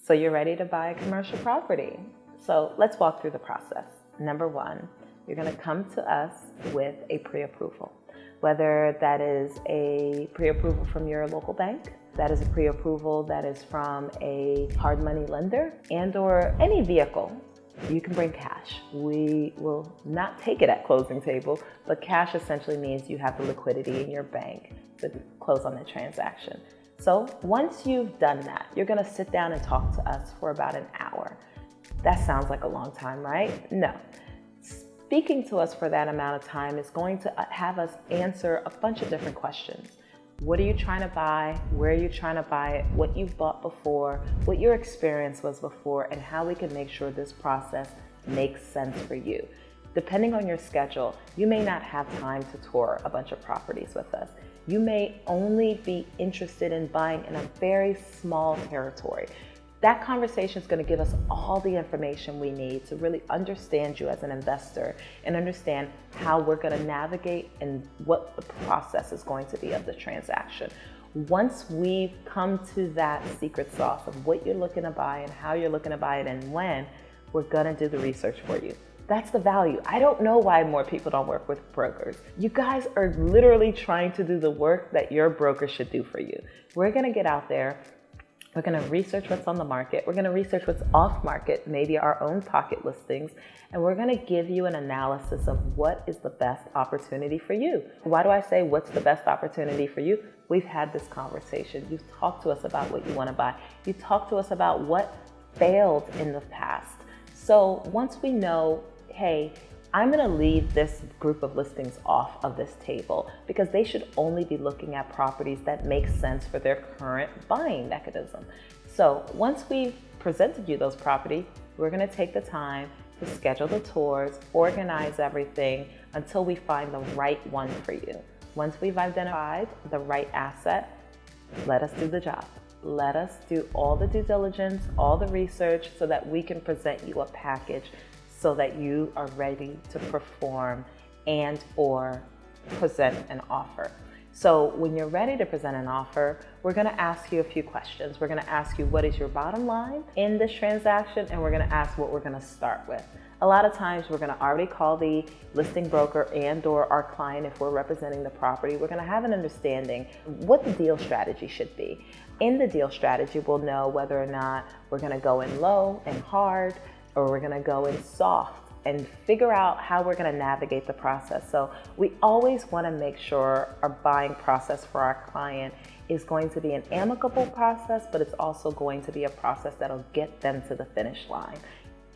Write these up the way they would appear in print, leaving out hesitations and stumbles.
So you're ready to buy a commercial property. So let's walk through the process. Number one, you're going to come to us with a pre-approval. Whether that is a pre-approval from your local bank, that is a pre-approval that is from a hard money lender, and or any vehicle, you can bring cash. We will not take it at closing table, but cash essentially means you have the liquidity in your bank to close on the transaction. So once you've done that, you're going to sit down and talk to us for about an hour. That sounds like a long time, right? No. Speaking to us for that amount of time is going to have us answer a bunch of different questions. What are you trying to buy? Where are you trying to buy it? What you've bought before, what your experience was before, and how we can make sure this process makes sense for you. Depending on your schedule, you may not have time to tour a bunch of properties with us. You may only be interested in buying in a very small territory. That conversation is going to give us all the information we need to really understand you as an investor and understand how we're going to navigate and what the process is going to be of the transaction. Once we've come to that secret sauce of what you're looking to buy and how you're looking to buy it and when, we're going to do the research for you. That's the value. I don't know why more people don't work with brokers. You guys are literally trying to do the work that your broker should do for you. We're going to get out there. We're going to research what's on the market. We're going to research what's off market, maybe our own pocket listings. And we're going to give you an analysis of what is the best opportunity for you. Why do I say what's the best opportunity for you? We've had this conversation. You've talked to us about what you want to buy. You talked to us about what failed in the past. So once we know, hey, I'm going to leave this group of listings off of this table because they should only be looking at properties that make sense for their current buying mechanism. So once we've presented you those properties, we're going to take the time to schedule the tours, organize everything until we find the right one for you. Once we've identified the right asset, let us do the job. Let us do all the due diligence, all the research so that we can present you a package so that you are ready to perform and or present an offer. So when you're ready to present an offer, we're going to ask you a few questions. We're going to ask you what is your bottom line in this transaction, and we're going to ask what we're going to start with. A lot of times we're going to already call the listing broker and or our client if we're representing the property. We're going to have an understanding what the deal strategy should be. In the deal strategy, we'll know whether or not we're going to go in low and hard, or we're going to go in soft and figure out how we're going to navigate the process. So we always want to make sure our buying process for our client is going to be an amicable process, but it's also going to be a process that'll get them to the finish line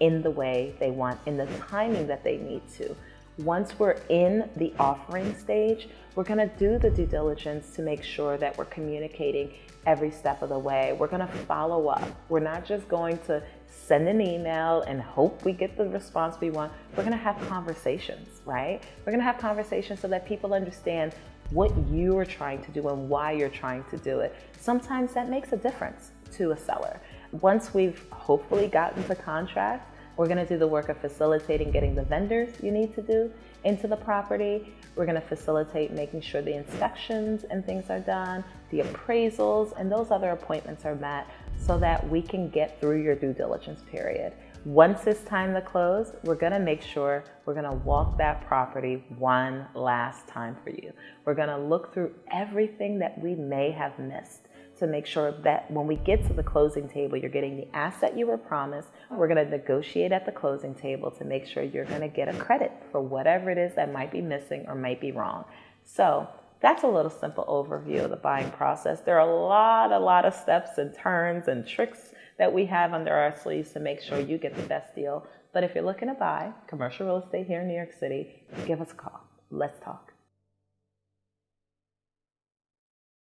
in the way they want, in the timing that they need to. Once we're in the offering stage, we're going to do the due diligence to make sure that we're communicating every step of the way. We're going to follow up. We're not just going to send an email and hope we get the response we want. We're going to have conversations, right? We're going to have conversations so that people understand what you are trying to do and why you're trying to do it. Sometimes that makes a difference to a seller. Once we've hopefully gotten to contract, we're going to do the work of facilitating getting the vendors you need to do into the property. We're going to facilitate making sure the inspections and things are done, the appraisals, and those other appointments are met so that we can get through your due diligence period. Once it's time to close, we're going to make sure we're going to walk that property one last time for you. We're going to look through everything that we may have missed to make sure that when we get to the closing table, you're getting the asset you were promised. We're going to negotiate at the closing table to make sure you're going to get a credit for whatever it is that might be missing or might be wrong. So that's a little simple overview of the buying process. There are a lot of steps and turns and tricks that we have under our sleeves to make sure you get the best deal. But if you're looking to buy commercial real estate here in New York City, give us a call. Let's talk.